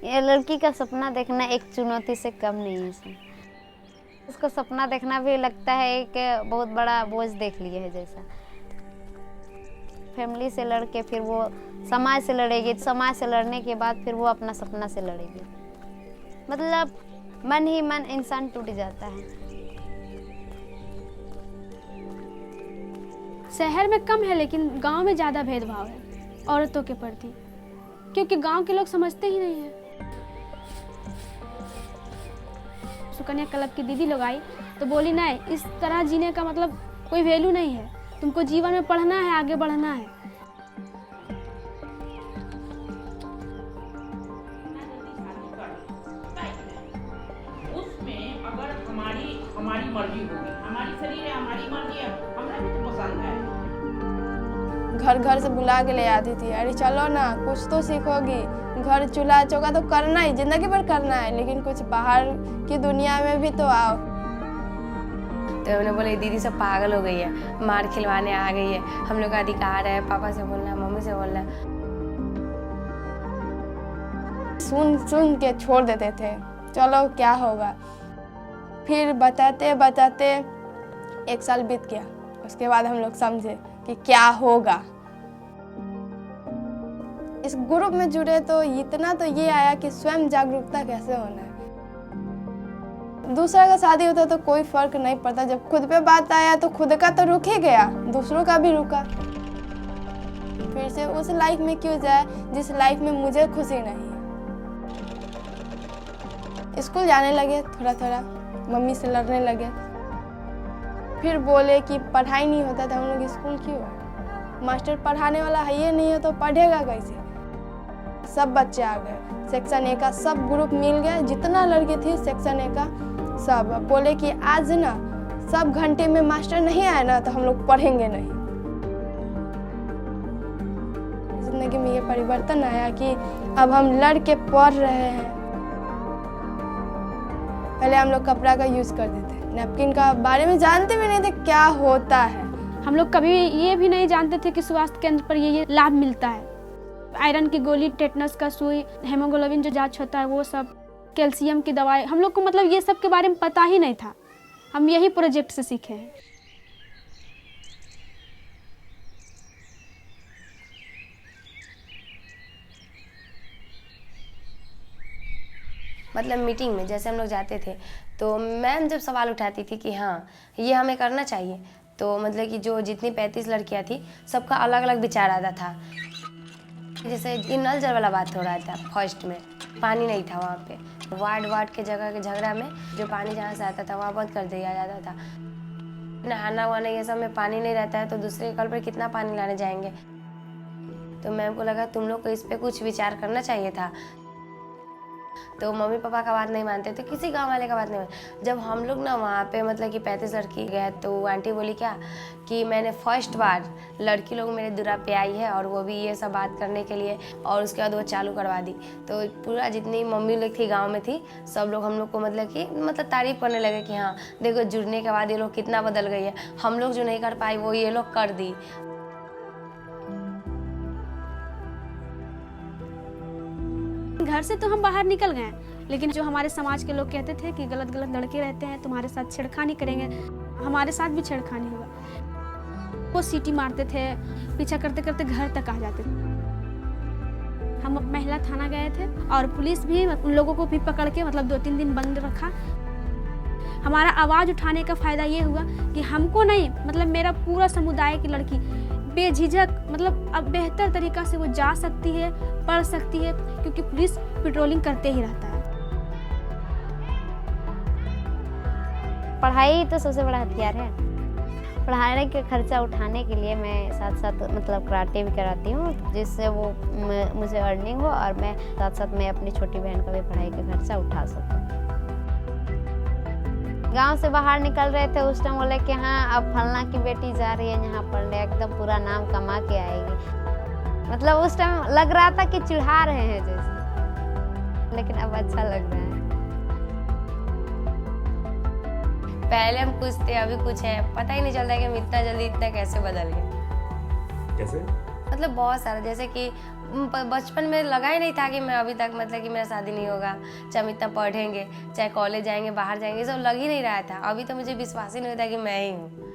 ये लड़की का सपना देखना एक चुनौती से कम नहीं है इसमें। उसको सपना देखना भी लगता है कि बहुत बड़ा बोझ देख लिए है जैसा। फैमिली से लड़ के फिर वो समाज से लड़ेगी, समाज से लड़ने के बाद फिर वो अपना सपना से लड़ेगी। मतलब मन ही मन इंसान टूट जाता है। शहर में कम है लेकिन गांव में ज़्यादा भेदभाव है औरतों के प्रति, क्योंकि गांव के लोग समझते ही नहीं हैं। सुकन्या क्लब की दीदी लोग आई तो बोली नहीं, इस तरह जीने का मतलब कोई वैल्यू नहीं है, तुमको जीवन में पढ़ना है, आगे बढ़ना है। उसमें अगर हमारी मर्जी होगी, हमारी शरीर है, हमारी मर्जी है, हमरा भी तो पसंद है। घर घर से बुला के ले आती थी, अरे चलो ना कुछ तो सीखोगी, घर चूल्हा चौका तो करना ही, जिंदगी भर करना है, लेकिन कुछ बाहर की दुनिया में भी तो आओ। तो हमने बोले दीदी सब पागल हो गई है, मार खिलवाने आ गई है, हम लोग का अधिकार है, पापा से बोलना, मम्मी से बोलना। सुन सुन के छोड़ देते थे, चलो क्या होगा। फिर बताते बताते 1 साल बीत गया, उसके बाद हम लोग समझे कि क्या होगा। इस ग्रुप में जुड़े तो इतना तो ये आया कि स्वयं जागरूकता कैसे होना है। दूसरा का शादी होता तो कोई फर्क नहीं पड़ता, जब खुद पे बात आया तो खुद का तो रुक ही गया, दूसरों का भी रुका। फिर से उस लाइफ में क्यों जाए जिस लाइफ में मुझे खुशी नहीं है। स्कूल जाने लगे, थोड़ा थोड़ा मम्मी से लड़ने लगे, फिर बोले कि पढ़ाई नहीं होता था, हम लोग स्कूल क्यों है, मास्टर पढ़ाने वाला है ये नहीं है तो पढ़ेगा कैसे। सब बच्चे आ गए, सेक्शन ए का सब ग्रुप मिल गया, जितना लड़की थी सेक्शन ए का सब बोले कि आज ना सब घंटे में मास्टर नहीं आया ना तो हम लोग पढ़ेंगे नहीं। जिंदगी में ये परिवर्तन आया कि अब हम लड़ के पढ़ रहे हैं। पहले हम लोग कपड़ा का यूज करते थे, नैपकिन का बारे में जानते भी नहीं थे क्या होता है। हम लोग कभी ये भी नहीं जानते थे कि स्वास्थ्य केंद्र पर ये लाभ मिलता है। आयरन की गोली, टेटनस का सुई, हेमोग्लोबिन जो जांच होता है वो सब, कैल्शियम की दवाई, हम लोग को मतलब ये सब के बारे में पता ही नहीं था। हम यही प्रोजेक्ट से सीखे हैं। मतलब मीटिंग में जैसे हम लोग जाते थे तो मैम जब सवाल उठाती थी कि हाँ ये हमें करना चाहिए, तो मतलब कि जो जितनी 35 लड़कियां थी सबका अलग अलग विचार आता था। जैसे ये नल जल वाला बात हो रहा था, फर्स्ट में पानी नहीं था वहाँ पे, वार्ड के जगह के झगड़ा में जो पानी जहाँ से आता था वहाँ बंद कर दिया जाता था। नहाना वहाना ये सब में पानी नहीं रहता है तो दूसरे कल पर कितना पानी लाने जाएंगे। तो मैम को लगा तुम लोग को इस पर कुछ विचार करना चाहिए था। तो मम्मी पापा का बात नहीं मानते तो किसी गांव वाले का बात नहीं मानते। जब हम लोग ना वहाँ पे मतलब कि 35 लड़की गए तो आंटी बोली क्या कि मैंने फर्स्ट बार लड़की लोग मेरे दूरा पे आई है और वो भी ये सब बात करने के लिए, और उसके बाद वो चालू करवा दी। तो पूरा जितनी मम्मी लोग थी गाँव में थी सब लोग हम लोग को मतलब तारीफ करने लगे कि हाँ देखो जुड़ने के बाद ये लोग कितना बदल गई है, हम लोग जो नहीं कर पाए वो ये लोग कर दी। घर से तो हम बाहर निकल गए, लेकिन जो हमारे समाज के लोग कहते थे कि गलत गलत लड़के रहते हैं, तुम्हारे साथ छेड़खानी करेंगे, हमारे साथ भी छेड़खानी हुआ। वो सीटी मारते थे, पीछा करते करते घर तक आ जाते थे। हम महिला थाना गए थे और पुलिस भी उन लोगों को भी पकड़ के मतलब 2-3 दिन बंद रखा। हमारा आवाज़ उठाने का फ़ायदा ये हुआ कि हमको नहीं, मतलब मेरा पूरा समुदाय की लड़की बेझिझक मतलब अब बेहतर तरीक़ा से वो जा सकती है, पढ़ सकती है, क्योंकि पुलिस पेट्रोलिंग करते ही रहता है। पढ़ाई तो सबसे बड़ा हथियार है। पढ़ाने के खर्चा उठाने के लिए मैं साथ साथ मतलब कराटे भी कराती हूँ, जिससे वो मुझे अर्निंग हो और मैं साथ साथ मैं अपनी छोटी बहन का भी पढ़ाई का खर्चा उठा सकूँ। गांव से बाहर निकल रहे थे उस टाइम बोले कि हाँ अब फलना की बेटी जा रही है यहाँ पढ़ने, एकदम पूरा नाम कमा के आएगी। मतलब उस टाइम लग रहा था कि चिढ़ा रहे हैं जैसे, लेकिन अब अच्छा लग रहा है। पहले हम कुछ थे अभी कुछ है, पता ही नहीं चलता कि हम इतना जल्दी इतना कैसे बदल गए। कैसे? मतलब बहुत सारा, जैसे कि बचपन में लगा ही नहीं था कि मैं अभी तक मतलब कि मेरा शादी नहीं होगा, चाहे हम इतना पढ़ेंगे, चाहे कॉलेज जाएंगे, बाहर जाएंगे, ये सब लग ही नहीं रहा था। अभी तो मुझे विश्वास ही नहीं होता कि मैं ही हूँ।